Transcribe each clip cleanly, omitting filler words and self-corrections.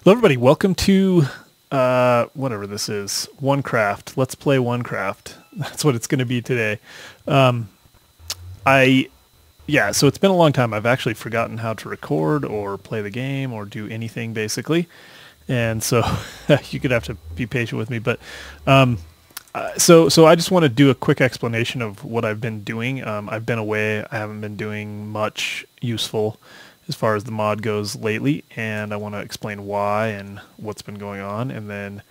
Hello, everybody. Welcome to whatever this is, OneCraft. Let's play OneCraft. That's what it's going to be today. So it's been a long time. I've actually forgotten how to record or play the game or do anything basically, and so you could have to be patient with me. But so I just want to do a quick explanation of what I've been doing. I've been away. I haven't been doing much useful as far as the mod goes lately, and I want to explain why and what's been going on, and then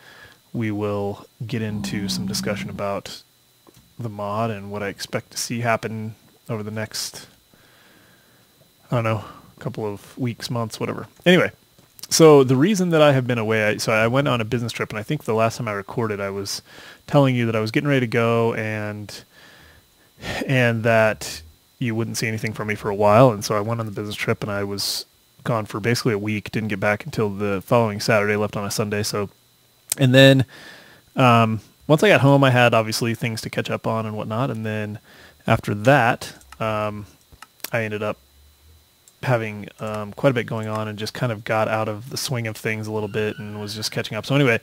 we will get into some discussion about the mod and what I expect to see happen over the next, I don't know, couple of weeks, months, whatever. Anyway, so the reason that I have been away, I went on a business trip, and I think the last time I recorded, I was telling you that I was getting ready to go and that you wouldn't see anything from me for a while, and so I went on the business trip, and I was gone for basically a week, didn't get back until the following Saturday, left on a Sunday. So, and then once I got home, I had obviously things to catch up on and whatnot, and then after that, I ended up having quite a bit going on and just kind of got out of the swing of things a little bit and was just catching up. So anyway,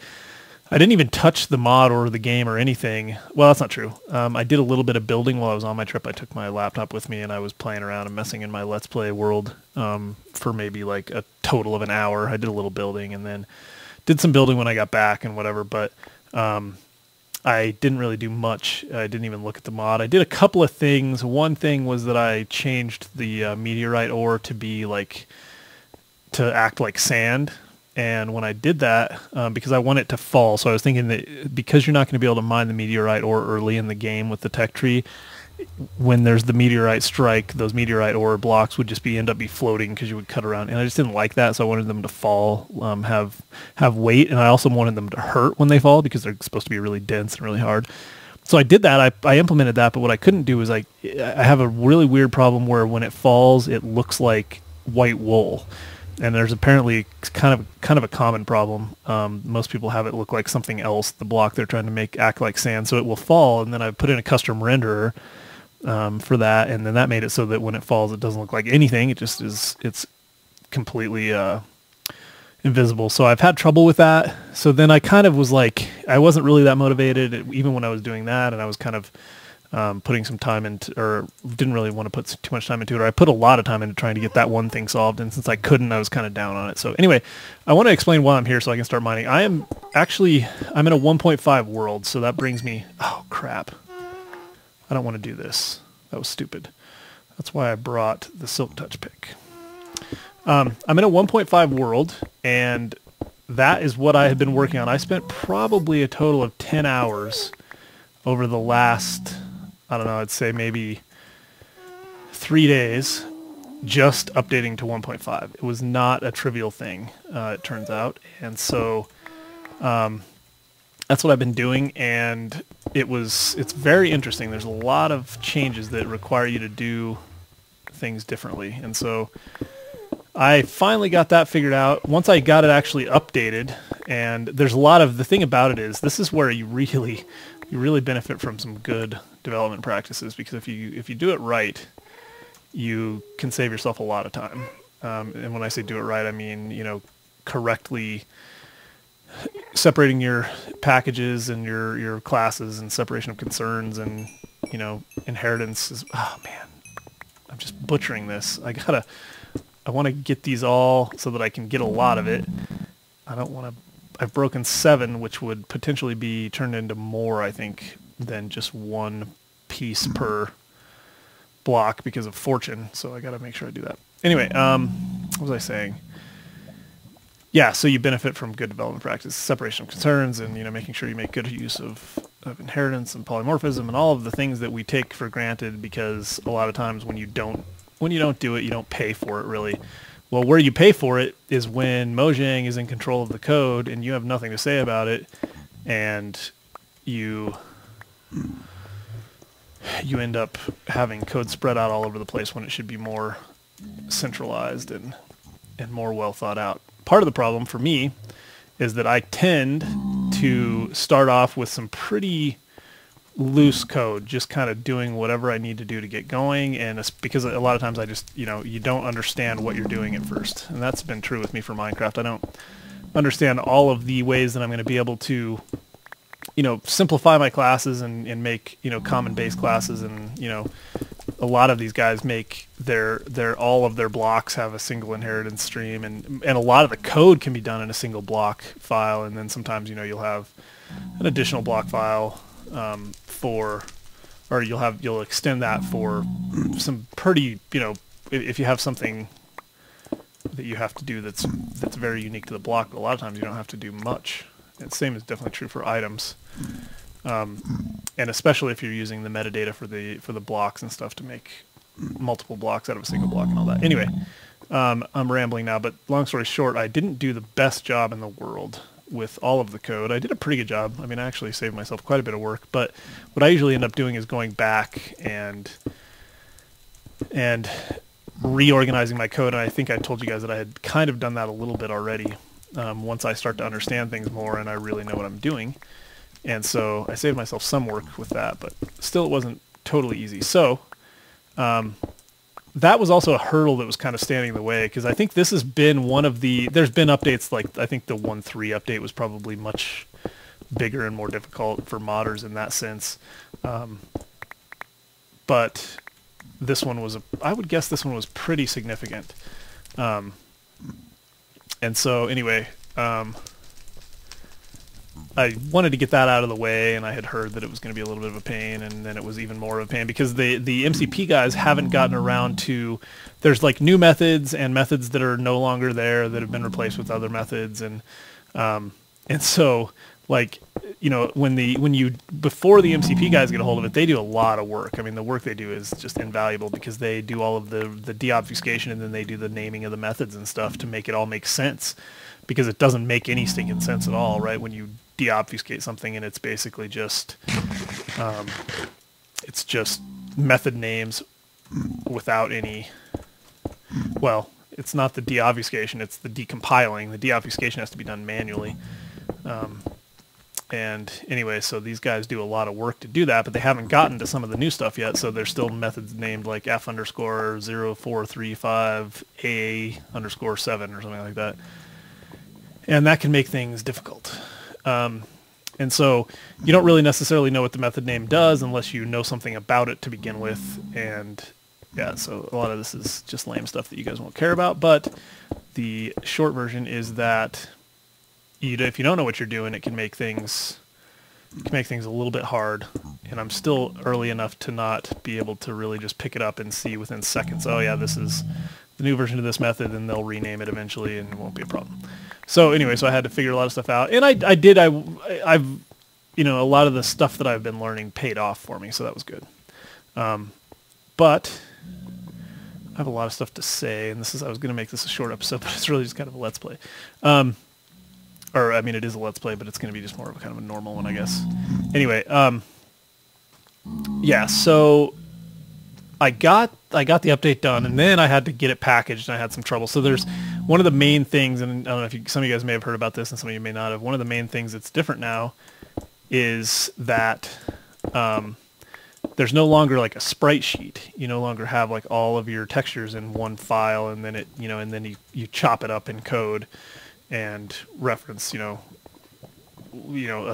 I didn't even touch the mod or the game or anything. Well, that's not true. I did a little bit of building while I was on my trip. I took my laptop with me and I was playing around and messing in my Let's Play world for maybe like a total of an hour. I did a little building and then did some building when I got back and whatever, but I didn't really do much. I didn't even look at the mod. I did a couple of things. One thing was that I changed the meteorite ore to act like sand. And when I did that, because I want it to fall, so I was thinking that because you're not going to be able to mine the meteorite ore early in the game with the tech tree, when there's the meteorite strike, those meteorite ore blocks would just end up floating because you would cut around. And I just didn't like that, so I wanted them to fall, have weight, and I also wanted them to hurt when they fall because they're supposed to be really dense and really hard. So I did that. I implemented that, but what I couldn't do is I have a really weird problem where when it falls, it looks like white wool. And there's apparently kind of a common problem. Most people have it look like something else, the block they're trying to make act like sand, so it will fall. And then I put in a custom renderer for that, and then that made it so that when it falls, it doesn't look like anything. It just is. It's completely invisible. So I've had trouble with that. So then I kind of was like, I wasn't really that motivated, even when I was doing that, and I was kind of putting some time into, or didn't really want to put too much time into it, or I put a lot of time into trying to get that one thing solved, and since I couldn't, I was kind of down on it. So anyway, I want to explain why I'm here so I can start mining. I'm in a 1.5 world, so that brings me, oh crap, I don't want to do this. That was stupid. That's why I brought the Silk Touch pick. I'm in a 1.5 world, and that is what I have been working on. I spent probably a total of 10 hours over the last, I don't know, I'd say maybe 3 days just updating to 1.5. It was not a trivial thing, it turns out. And so that's what I've been doing, and it's very interesting. There's a lot of changes that require you to do things differently. And so I finally got that figured out. Once I got it actually updated, and there's a lot of, the thing about it is, this is where you really benefit from some good development practices, because if you do it right, you can save yourself a lot of time. And when I say do it right, I mean, correctly separating your packages and your classes and separation of concerns and, inheritance is, oh man, I'm just butchering this. I want to get these all so that I can get a lot of it. I've broken 7, which would potentially be turned into more, I think, than just one piece per block because of fortune. So I got to make sure I do that. Anyway, what was I saying? Yeah, so you benefit from good development practice, separation of concerns, and making sure you make good use of inheritance and polymorphism and all of the things that we take for granted, because a lot of times when you don't do it, you don't pay for it really. Well, where you pay for it is when Mojang is in control of the code and you have nothing to say about it, and you end up having code spread out all over the place when it should be more centralized and more well thought out. Part of the problem for me is that I tend to start off with some pretty loose code, just kind of doing whatever I need to do to get going, and it's because a lot of times I just, you don't understand what you're doing at first, and that's been true with me for Minecraft. understand all of the ways that I'm going to be able to, simplify my classes and make, common base classes. And, a lot of these guys make all of their blocks have a single inheritance stream, and a lot of the code can be done in a single block file. And then sometimes, you'll have an additional block file, or you'll extend that for some pretty, if you have something that you have to do that's very unique to the block, but a lot of times you don't have to do much. And the same is definitely true for items, and especially if you're using the metadata for the blocks and stuff to make multiple blocks out of a single block and all that. Anyway, I'm rambling now, but long story short, I didn't do the best job in the world with all of the code. I did a pretty good job. I mean, I actually saved myself quite a bit of work, but what I usually end up doing is going back and reorganizing my code. And I think I told you guys that I had kind of done that a little bit already, once I start to understand things more and I really know what I'm doing. And so I saved myself some work with that, but still it wasn't totally easy. So that was also a hurdle that was kind of standing in the way, because I think this has been there's been updates, like I think the 1.3 update was probably much bigger and more difficult for modders in that sense. But this one I would guess this one was pretty significant. And so anyway, I wanted to get that out of the way, and I had heard that it was going to be a little bit of a pain, and then it was even more of a pain because the MCP guys haven't gotten around to, there's like new methods and methods that are no longer there that have been replaced with other methods, and so like, before the MCP guys get a hold of it, they do a lot of work. I mean, the work they do is just invaluable because they do all of the deobfuscation, and then they do the naming of the methods and stuff to make it all make sense, because it doesn't make any stinking sense at all, right? When you deobfuscate something and it's basically just method names without any, well, it's not the deobfuscation, it's the decompiling. The deobfuscation has to be done manually. And anyway, so these guys do a lot of work to do that, but they haven't gotten to some of the new stuff yet. So there's still methods named like F_0435A_7 or something like that. And that can make things difficult. And so you don't really necessarily know what the method name does unless you know something about it to begin with. And yeah, so a lot of this is just lame stuff that you guys won't care about. But the short version is that if you don't know what you're doing, it can make things a little bit hard. And I'm still early enough to not be able to really just pick it up and see within seconds, oh yeah, this is the new version of this method, and they'll rename it eventually and it won't be a problem. So anyway, so I had to figure a lot of stuff out, and I've a lot of the stuff that I've been learning paid off for me, so that was good. But I have a lot of stuff to say, and I was going to make this a short episode, but it's really just kind of a let's play. It is a let's play, but it's going to be just more of a kind of a normal one, I guess. Anyway, yeah, so I got the update done, and then I had to get it packaged, and I had some trouble. So there's one of the main things, and I don't know if some of you guys may have heard about this, and some of you may not have. One of the main things that's different now is that there's no longer like a sprite sheet. You no longer have like all of your textures in one file, and then you chop it up in code and reference, a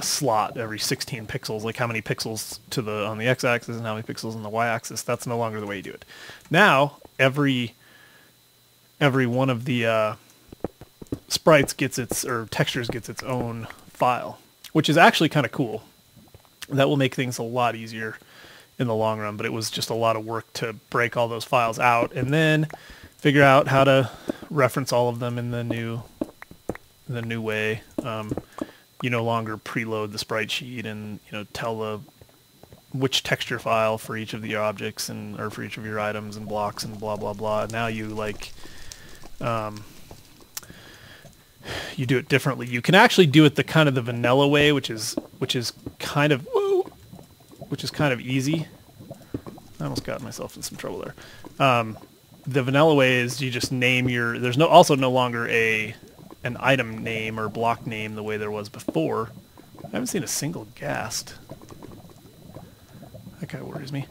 slot every 16 pixels, like how many pixels on the x-axis and how many pixels on the y-axis. That's no longer the way you do it. Now, every one of the sprites textures gets its own file, which is actually kind of cool. That will make things a lot easier in the long run, but it was just a lot of work to break all those files out and then figure out how to reference all of them in the new way. You no longer preload the sprite sheet and tell which texture file for each of the objects or for each of your items and blocks and blah blah blah. Now you you do it differently. You can actually do it the kind of the vanilla way, which is kind of easy. I almost got myself in some trouble there. The vanilla way is you just name there's no longer an item name or block name the way there was before. I haven't seen a single ghast. That kind of worries me.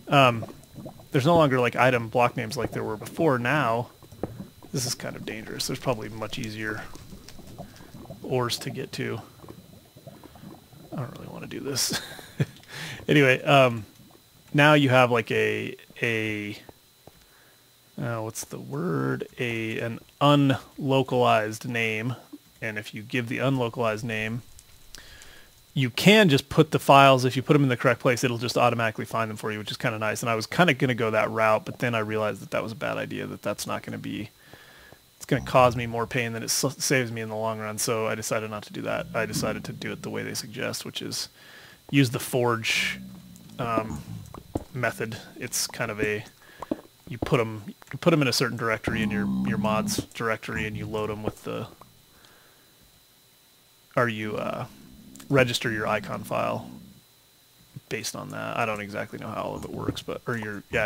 There's no longer like item block names like there were before. Now, this is kind of dangerous. There's probably much easier ores to get to. I don't really want to do this. Anyway, now you have like what's the word? An unlocalized name. And if you give the unlocalized name, you can just put the files, if you put them in the correct place, it'll just automatically find them for you, which is kind of nice. And I was kind of going to go that route, but then I realized that that was a bad idea, that's not going to be, it's going to cause me more pain than it saves me in the long run. So I decided not to do that. I decided to do it the way they suggest, which is use the forge method. It's kind of you put them in a certain directory in your mods directory, and you load them with you register your icon file based on that. I don't exactly know how all of it works, but I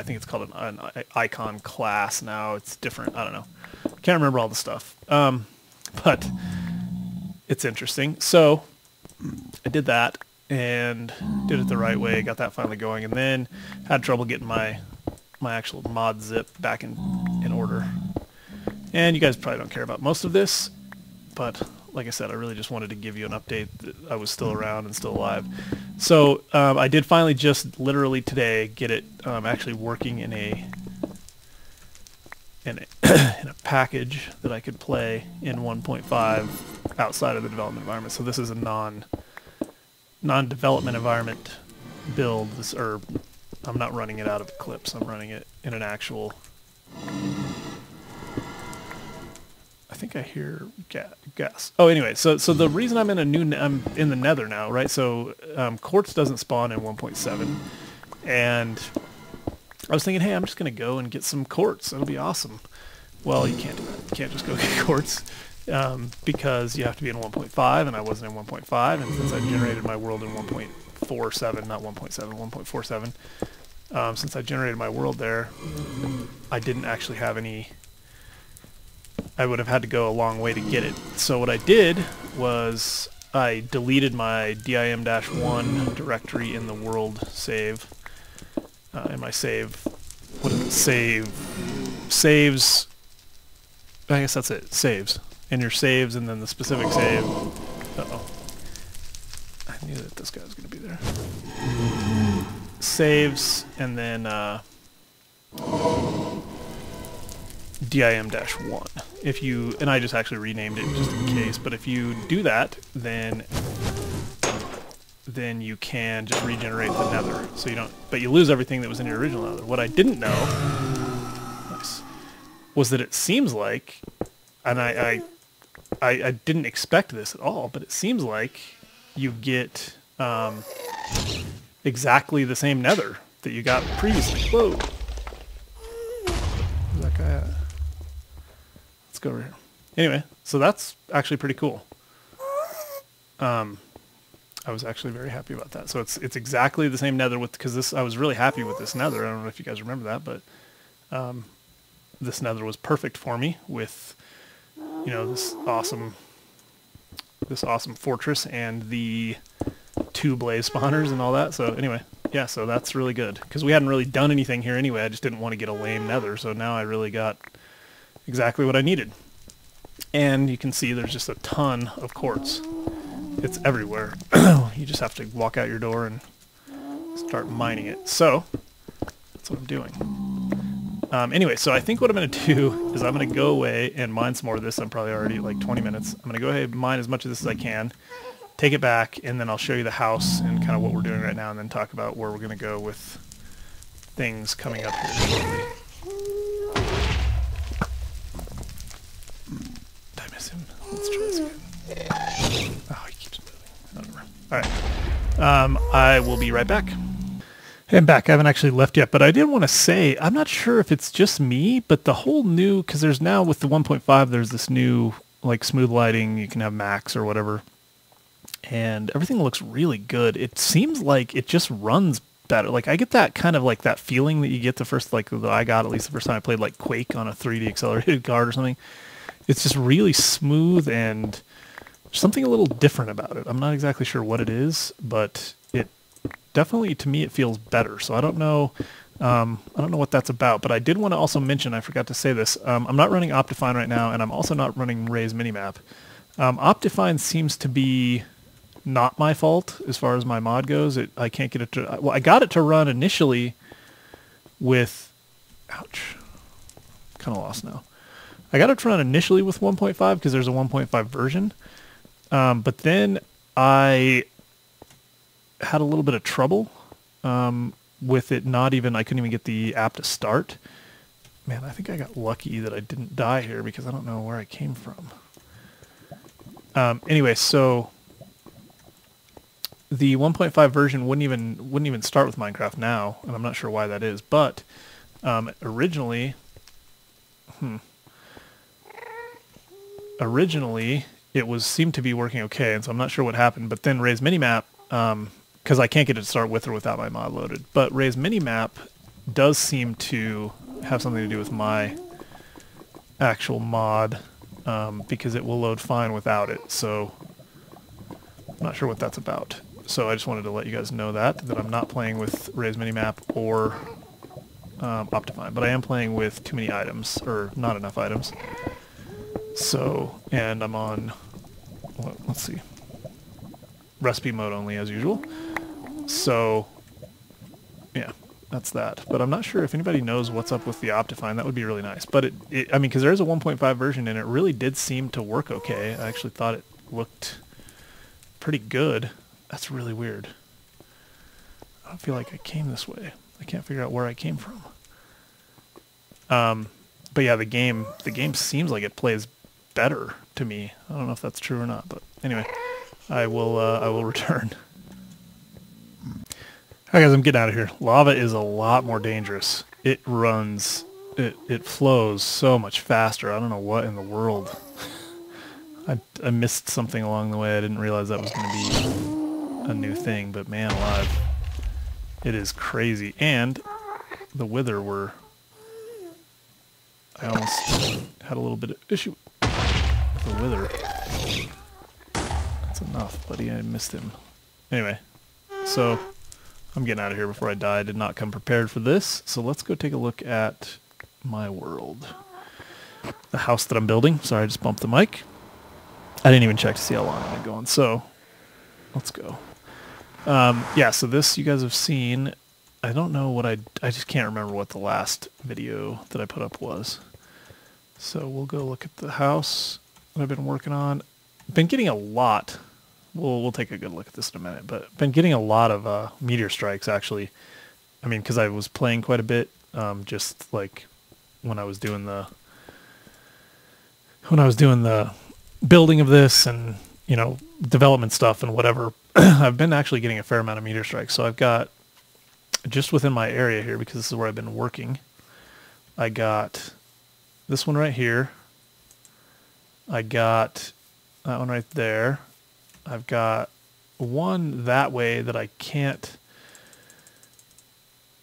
think it's called an icon class now. It's different. I don't know. Can't remember all the stuff. But it's interesting. So I did that and did it the right way. Got that finally going, and then had trouble getting my actual mod zip back in order. And you guys probably don't care about most of this, but like I said, I really just wanted to give you an update that I was still around and still alive. So I did finally just literally today get it actually working in a package that I could play in 1.5 outside of the development environment. So this is a non-development environment build. I'm not running it out of Eclipse. I'm running it in an actual. I think I hear gas. Oh, anyway, so the reason I'm I'm in the Nether now, right? So quartz doesn't spawn in 1.7, and I was thinking, hey, I'm just gonna go and get some quartz. It'll be awesome. Well, you can't do that. You can't just go get quartz because you have to be in 1.5, and I wasn't in 1.5, and since I generated my world in 1.47, not 1.7, 1.47, since I generated my world there, I didn't actually have any. I would have had to go a long way to get it. So what I did was I deleted my dim-1 directory in the world save. In my save, what is it? Saves. I guess that's it. Saves. In your saves, and then the specific save. Uh-oh. I knew that this guy was going to be there. Saves, and then dim-1. If you, and I just actually renamed it just in case, but if you do that, then you can just regenerate the Nether. So you don't, but you lose everything that was in your original Nether. What I didn't know, nice, was that it seems like, and I didn't expect this at all, but it seems like you get exactly the same Nether that you got previously. Whoa. Where's that guy at? Let's go over here. Anyway, so that's actually pretty cool. I was actually very happy about that. So it's exactly the same Nether because I was really happy with this Nether. I don't know if you guys remember that, but this Nether was perfect for me with this awesome fortress and the 2 blaze spawners and all that. So anyway, yeah, so that's really good because we hadn't really done anything here anyway. I just didn't want to get a lame Nether, so now I really got exactly what I needed. And you can see there's just a ton of quartz. It's everywhere. You just have to walk out your door and start mining it. So that's what I'm doing. Anyway, so I think what I'm going to do is I'm going to go away and mine some more of this. I'm probably already like 20 minutes. I'm going to go ahead and mine as much of this as I can, take it back, and then I'll show you the house and kind of what we're doing right now, and then talk about where we're going to go with things coming up here shortly. Did I miss him? Let's try this again. Oh, he keeps moving. Alright. I will be right back. Hey, I'm back. I haven't actually left yet, but I did want to say, I'm not sure if it's just me, but the whole new, because there's now with the 1.5, there's this new, like, smooth lighting. You can have max or whatever. And everything looks really good. It seems like it just runs better. Like, I get that kind of, like, that feeling that you get the first, like, that I got at least the first time I played, like, Quake on a 3D accelerated card or something. It's just really smooth and something a little different about it. I'm not exactly sure what it is, but it definitely, to me, it feels better. So I don't know what that's about, but I did want to also mention, I forgot to say this, I'm not running Optifine right now, and I'm also not running Ray's Minimap. Optifine seems to be not my fault as far as my mod goes. I can't get it to... Well, I got it to run initially with... Ouch. Kind of lost now. I got it to run initially with 1.5 because there's a 1.5 version. But then I had a little bit of trouble with it not even... I couldn't even get the app to start. Man, I think I got lucky that I didn't die here because I don't know where I came from. Anyway, so the 1.5 version wouldn't even start with Minecraft now, and I'm not sure why that is. But originally it seemed to be working okay, and so I'm not sure what happened. But then Ray's Minimap, because I can't get it to start with or without my mod loaded. But Ray's Minimap does seem to have something to do with my actual mod. Because it will load fine without it, so I'm not sure what that's about. So I just wanted to let you guys know that I'm not playing with Ray's Minimap or Optifine, but I am playing with too many items, or not enough items. So, and I'm on, well, let's see, recipe mode only as usual. So, yeah. That's that. But I'm not sure if anybody knows what's up with the Optifine. That would be really nice. But I mean, because there is a 1.5 version and it really did seem to work okay. I actually thought it looked pretty good. That's really weird. I don't feel like I came this way. I can't figure out where I came from. But yeah, the game seems like it plays better to me. I don't know if that's true or not, but anyway, I will return. Alright guys, I'm getting out of here. Lava is a lot more dangerous. It runs, it flows so much faster. I don't know what in the world. I missed something along the way. I didn't realize that was going to be a new thing, but man alive. It is crazy. And the wither I almost had a little bit of issue with the wither. That's enough, buddy. I missed him. Anyway, so... I'm getting out of here before I die. I did not come prepared for this. So let's go take a look at my world. The house that I'm building. Sorry, I just bumped the mic. I didn't even check to see how long I've been going. So let's go. Yeah, so this you guys have seen. I don't know what I just can't remember what the last video that I put up was. So we'll go look at the house that I've been working on. Been getting a lot. We'll take a good look at this in a minute, but been getting a lot of meteor strikes actually. I mean, because I was playing quite a bit, just like when I was doing the building of this and development stuff and whatever. I've been actually getting a fair amount of meteor strikes. So I've got just within my area here, because this is where I've been working. I got this one right here. I got that one right there. I've got one that way that I can't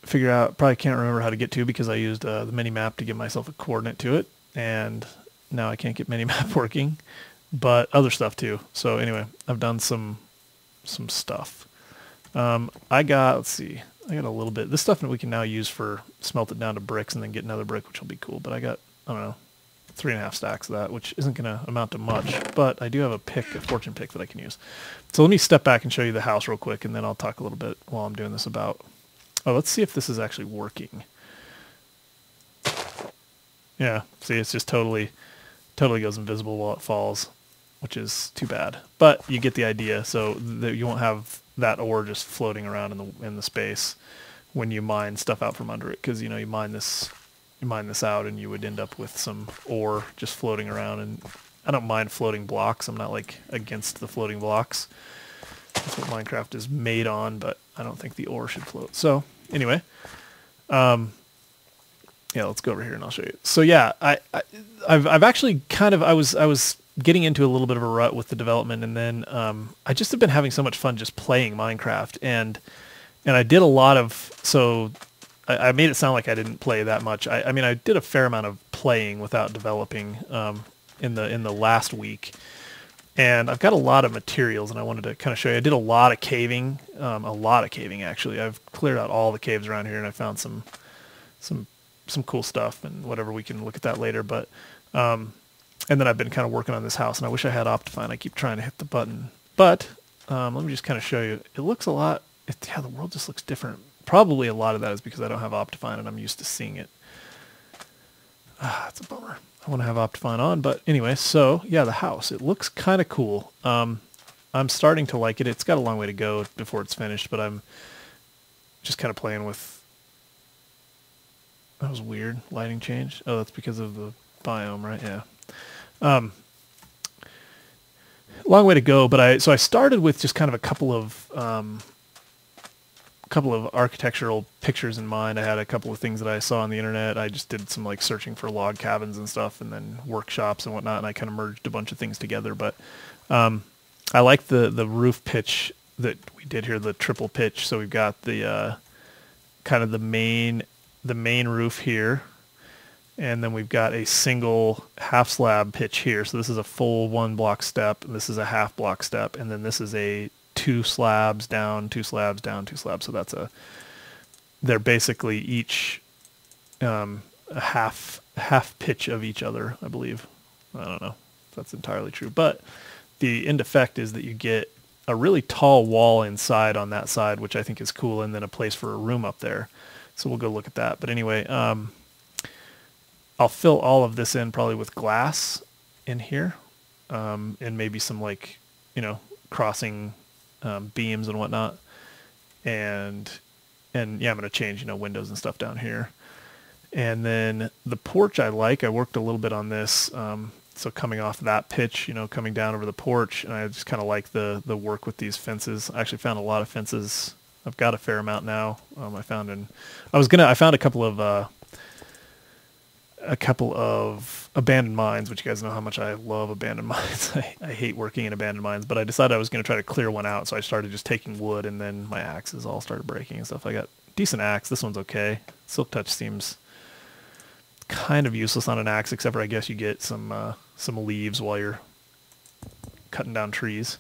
figure out, probably can't remember how to get to because I used the mini-map to give myself a coordinate to it, and now I can't get mini-map working, but other stuff too. So anyway, I've done some stuff. I got, let's see, I got a little bit, this stuff that we can now use for smelt it down to bricks and then get another brick, which will be cool, but I got, I don't know, 3.5 stacks of that, which isn't going to amount to much, but I do have a fortune pick that I can use. So let me step back and show you the house real quick, and then I'll talk a little bit while I'm doing this about... Oh, let's see if this is actually working. Yeah, see, it's just totally goes invisible while it falls, which is too bad. But you get the idea, so that you won't have that ore just floating around in the space when you mine stuff out from under it, because, you mine this out and you would end up with some ore just floating around. And I don't mind floating blocks. I'm not like against the floating blocks. That's what Minecraft is made on, but I don't think the ore should float. So anyway, yeah, let's go over here and I'll show you. So yeah, I've actually kind of, I was getting into a little bit of a rut with the development, and then I just have been having so much fun just playing Minecraft, and I did a lot of, so I made it sound like I didn't play that much. I mean, I did a fair amount of playing without developing in the last week, and I've got a lot of materials, and I wanted to kind of show you. I did a lot of caving actually. I've cleared out all the caves around here, and I found some cool stuff and whatever. We can look at that later, but And then I've been kind of working on this house, and I wish I had Optifine. I keep trying to hit the button. But let me just kind of show you. It looks a lot, yeah, the world just looks different. Probably a lot of that is because I don't have Optifine, and I'm used to seeing it. That's a bummer. I want to have Optifine on, but anyway, so yeah, the house. It looks kind of cool. I'm starting to like it. It's got a long way to go before it's finished, but I'm just kind of playing with... That was weird. Lighting change. Oh, that's because of the biome, right? Yeah. Long way to go, but I started with just kind of a couple of architectural pictures in mind. I had a couple of things that I saw on the internet. I just did some like searching for log cabins and stuff, and then workshops and whatnot, and I kind of merged a bunch of things together. But I like the roof pitch that we did here, the triple pitch. So we've got the kind of the main roof here, and then we've got a single half slab pitch here. So this is a full 1 block step, and this is a half block step, and then this is a 2 slabs down, 2 slabs down, 2 slabs. So that's they're basically each a half pitch of each other, I believe. I don't know if that's entirely true, but the end effect is that you get a really tall wall inside on that side, which I think is cool, and then a place for a room up there. So we'll go look at that. But anyway, I'll fill all of this in probably with glass in here, and maybe some like, crossing beams and whatnot. And yeah, I'm going to change, windows and stuff down here. And then the porch I worked a little bit on this. So coming off that pitch, coming down over the porch, and I just kind of like the work with these fences. I actually found a lot of fences. I've got a fair amount now. I found a couple of abandoned mines, which you guys know how much I love abandoned mines. I hate working in abandoned mines, but I decided I was going to try to clear one out. So I started just taking wood, and then my axes all started breaking and stuff. I got a decent axe. This one's okay. Silk Touch seems kind of useless on an axe, except for I guess you get some leaves while you're cutting down trees.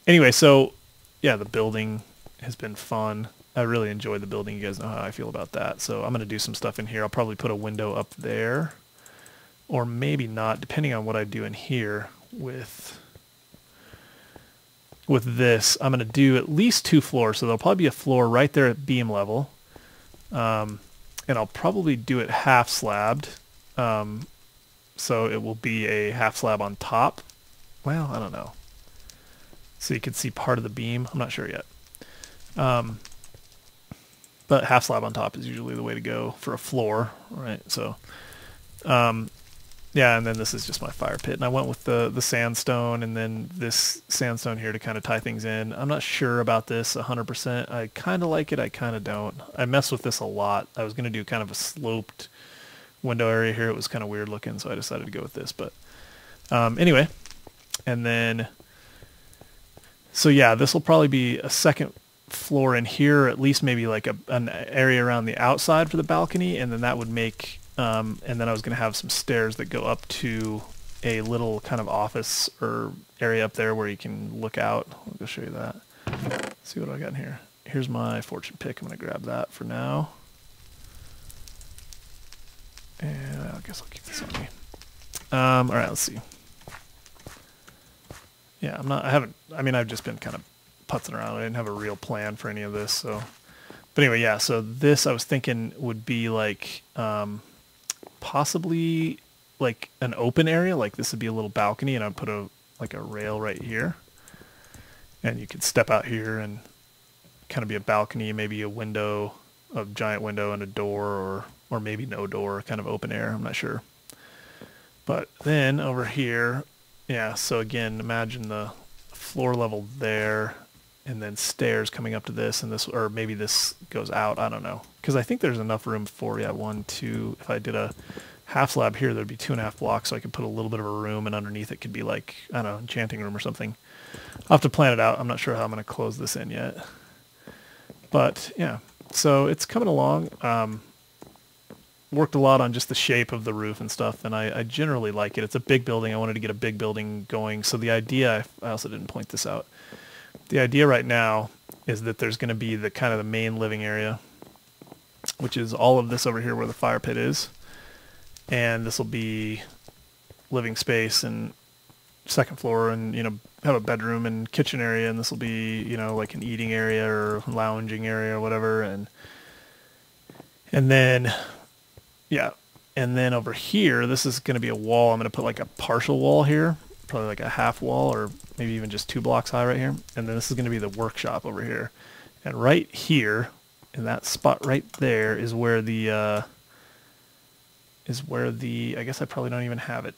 Anyway, so yeah, the building has been fun. I really enjoyed the building. You guys know how I feel about that. So I'm going to do some stuff in here. I'll probably put a window up there, or maybe not, depending on what I do in here with this. I'm going to do at least 2 floors, so there'll probably be a floor right there at beam level. And I'll probably do it half slabbed. So it will be a half slab on top. Well, I don't know. So you can see part of the beam. I'm not sure yet. But half slab on top is usually the way to go for a floor, right? So, yeah, and then this is just my fire pit. And I went with the sandstone, and then this sandstone here to kind of tie things in. I'm not sure about this 100%. I kind of like it. I kind of don't. I mess with this a lot. I was going to do kind of a sloped window area here. It was kind of weird looking, so I decided to go with this. But anyway, and then, so yeah, this will probably be a second floor in here, at least maybe like an area around the outside for the balcony, and then that would make and then I was going to have some stairs that go up to a little kind of office or area up there where you can look out. I'll go show you that. Let's see what I got in here. Here's my fortune pick. I'm going to grab that for now, and I guess I'll keep this on me. All right, let's see. Yeah, I've just been kind of putzing around. I didn't have a real plan for any of this, so. But anyway, yeah, so this I was thinking would be like possibly like an open area. Like this would be a little balcony, and I'd put a rail right here, and you could step out here and kind of be a balcony, maybe a window, a giant window and a door, or maybe no door, kind of open air. I'm not sure. But then over here, yeah, so again, imagine the floor level there, and then stairs coming up to this, and this, or maybe this goes out. I don't know, because I think there's enough room for, yeah, 1, 2. If I did a half slab here, there'd be 2.5 blocks, so I could put a little bit of a room, and underneath it could be like, I don't know, enchanting room or something. I'll have to plan it out. I'm not sure how I'm going to close this in yet. But yeah, so it's coming along. Worked a lot on just the shape of the roof and stuff, and I generally like it. It's a big building. I wanted to get a big building going. So the idea, I also didn't point this out. The idea right now is that there's going to be the kind of the main living area, which is all of this over here where the fire pit is. And this will be living space and second floor, and have a bedroom and kitchen area, and this will be like an eating area or lounging area or whatever, and then yeah, and then over here this is going to be a wall. I'm going to put like a partial wall here, probably like a half wall, or maybe even just 2 blocks high right here, and then this is going to be the workshop over here, and right here in that spot right there is where the I guess I probably don't even have it.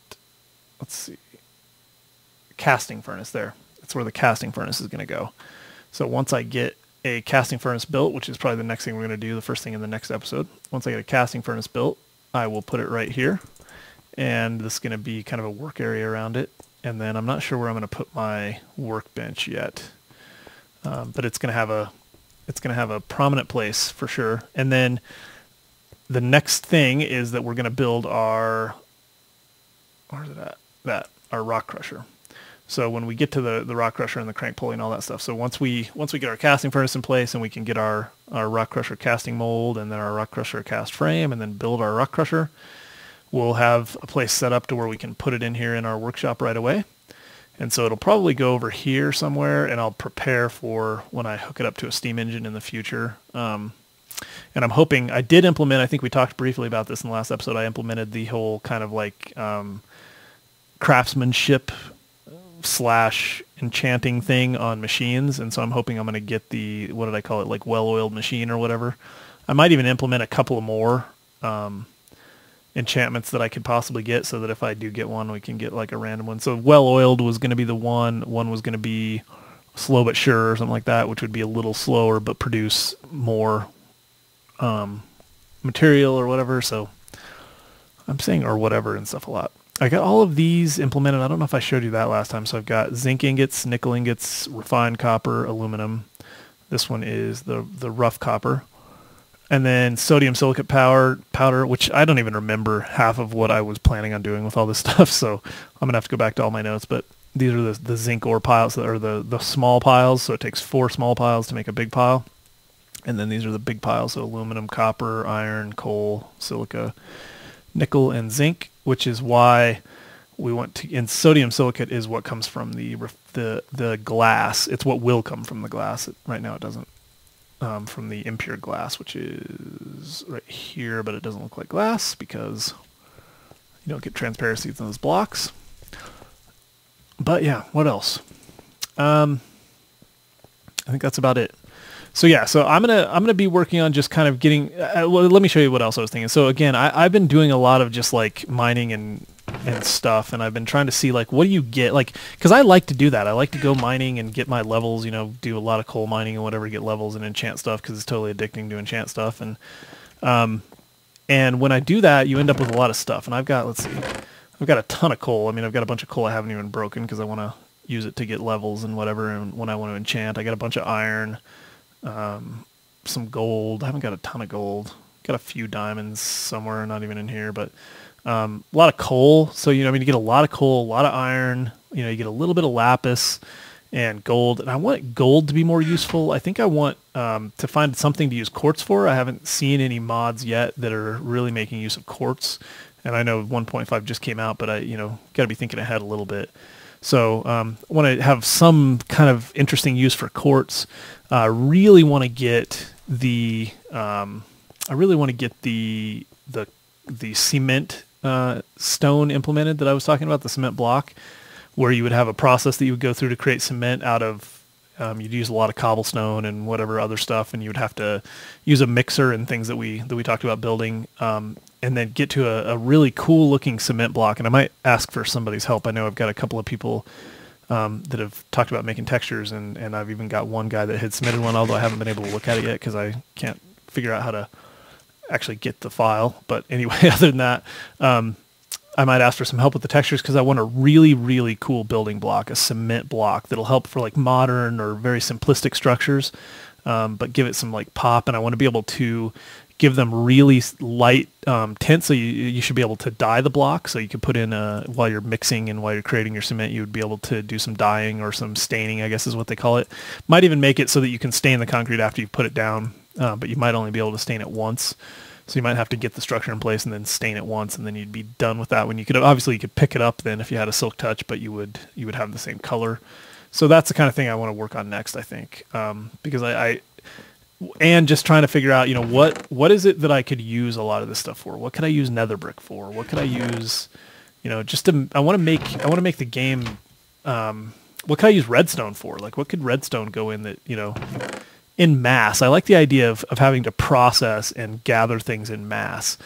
Let's see. Casting furnace there. That's where the casting furnace is going to go. So once I get a casting furnace built, which is probably the next thing we're going to do, the first thing in the next episode, once I get a casting furnace built, I will put it right here. And this is going to be kind of a work area around it. And then I'm not sure where I'm going to put my workbench yet. But it's going to have a prominent place for sure. And then the next thing is that we're going to build our, where's it at? Our rock crusher. So when we get to the rock crusher and the crank pulley and all that stuff, so once we get our casting furnace in place and we can get our rock crusher casting mold and then our rock crusher cast frame and then build our rock crusher, we'll have a place set up to where we can put it in here in our workshop right away. And so it'll probably go over here somewhere, and I'll prepare for when I hook it up to a steam engine in the future. And I'm hoping, I did implement, I think we talked briefly about this in the last episode, I implemented the whole kind of like craftsmanship / enchanting thing on machines, and so I'm hoping I'm going to get the, what did I call it, like well-oiled machine or whatever. I might even implement a couple of more enchantments that I could possibly get, so that if I do get one, we can get like a random one. So well-oiled was going to be the one was going to be slow but sure or something like that, which would be a little slower but produce more material or whatever. So I'm saying or whatever and stuff a lot. I got all of these implemented. I don't know if I showed you that last time. So I've got zinc ingots, nickel ingots, refined copper, aluminum. This one is the rough copper. And then sodium silicate powder, which I don't even remember half of what I was planning on doing with all this stuff. So I'm going to have to go back to all my notes. But these are the zinc ore piles, or the small piles. So it takes 4 small piles to make a big pile. And then these are the big piles. So aluminum, copper, iron, coal, silica, nickel, and zinc, which is why we want to, and sodium silicate is what comes from the glass. It's what will come from the glass. Right now it doesn't, from the impure glass, which is right here, but it doesn't look like glass because you don't get transparency in those blocks. But yeah, what else? I think that's about it. So yeah, so I'm gonna be working on just kind of getting. Well, let me show you what else I was thinking. So again, I've been doing a lot of just like mining and stuff, and I've been trying to see like what do you get, like, because I like to do that. I like to go mining and get my levels. Do a lot of coal mining and whatever, get levels and enchant stuff because it's totally addicting to enchant stuff. And when I do that, you end up with a lot of stuff. And I've got, let's see, I've got a ton of coal. I mean, I've got a bunch of coal I haven't even broken because I want to use it to get levels and whatever. And when I want to enchant, I got a bunch of iron. Some gold. I haven't got a ton of gold. Got a few diamonds somewhere, not even in here, but a lot of coal. So you get a lot of coal, a lot of iron. You get a little bit of lapis and gold. And I want gold to be more useful. I think I want to find something to use quartz for. I haven't seen any mods yet that are really making use of quartz. And I know 1.5 just came out, but I got to be thinking ahead a little bit. So I want to have some kind of interesting use for quartz. I really want to get the cement stone implemented that I was talking about, the cement block, where you would have a process that you would go through to create cement out of. You'd use a lot of cobblestone and whatever other stuff, and you would have to use a mixer and things that we talked about building, and then get to a really cool looking cement block. And I might ask for somebody's help. I know I've got a couple of people that have talked about making textures, and I've even got one guy that had submitted one, although I haven't been able to look at it yet because I can't figure out how to actually get the file. But anyway, other than that, I might ask for some help with the textures because I want a really, really cool building block, a cement block that'll help for like modern or very simplistic structures, but give it some like pop. And I want to be able to give them really light tint. So you should be able to dye the block. So you could put in while you're mixing and while you're creating your cement, you would be able to do some dyeing or some staining, I guess is what they call it. Might even make it so that you can stain the concrete after you put it down, but you might only be able to stain it once. So you might have to get the structure in place and then stain it once, and then you'd be done with that. When you could obviously you could pick it up then if you had a silk touch, but you would have the same color. So that's the kind of thing I want to work on next, I think, because I and just trying to figure out, what is it that I could use a lot of this stuff for? What could I use nether brick for? What could I use, I want to make the game. What could I use redstone for? Like, what could redstone go in that, in mass? I like the idea of having to process and gather things in mass.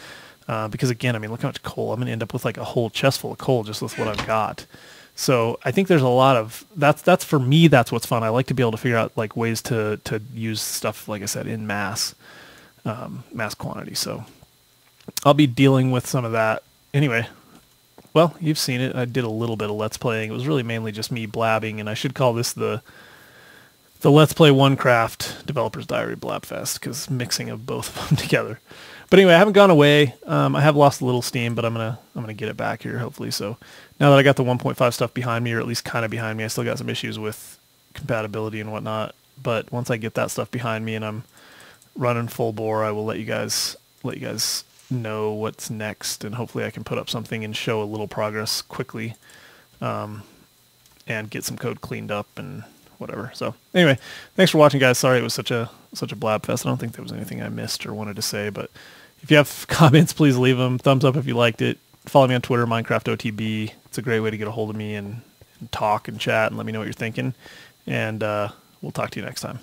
Because again, I mean, look how much coal. I'm going to end up with like a whole chest full of coal just with what I've got. So I think there's a lot of that's for me. That's what's fun. I like to be able to figure out like ways to use stuff, like I said, in mass quantity. So I'll be dealing with some of that anyway. Well, you've seen it. I did a little bit of Let's Playing. It was really mainly just me blabbing, and I should call this the Let's Play OneCraft Developer's Diary Blabfest, because mixing of both of them together. But anyway, I haven't gone away. I have lost a little steam, but I'm gonna get it back here hopefully. So now that I got the 1.5 stuff behind me, or at least kind of behind me, I still got some issues with compatibility and whatnot. But once I get that stuff behind me and I'm running full bore, I will let you guys know what's next, and hopefully I can put up something and show a little progress quickly, and get some code cleaned up and whatever. So anyway, thanks for watching, guys. Sorry it was such a blab fest. I don't think there was anything I missed or wanted to say, but if you have comments, please leave them. Thumbs up if you liked it. Follow me on Twitter, MinecraftOTB. It's a great way to get a hold of me and talk and chat and let me know what you're thinking. And we'll talk to you next time.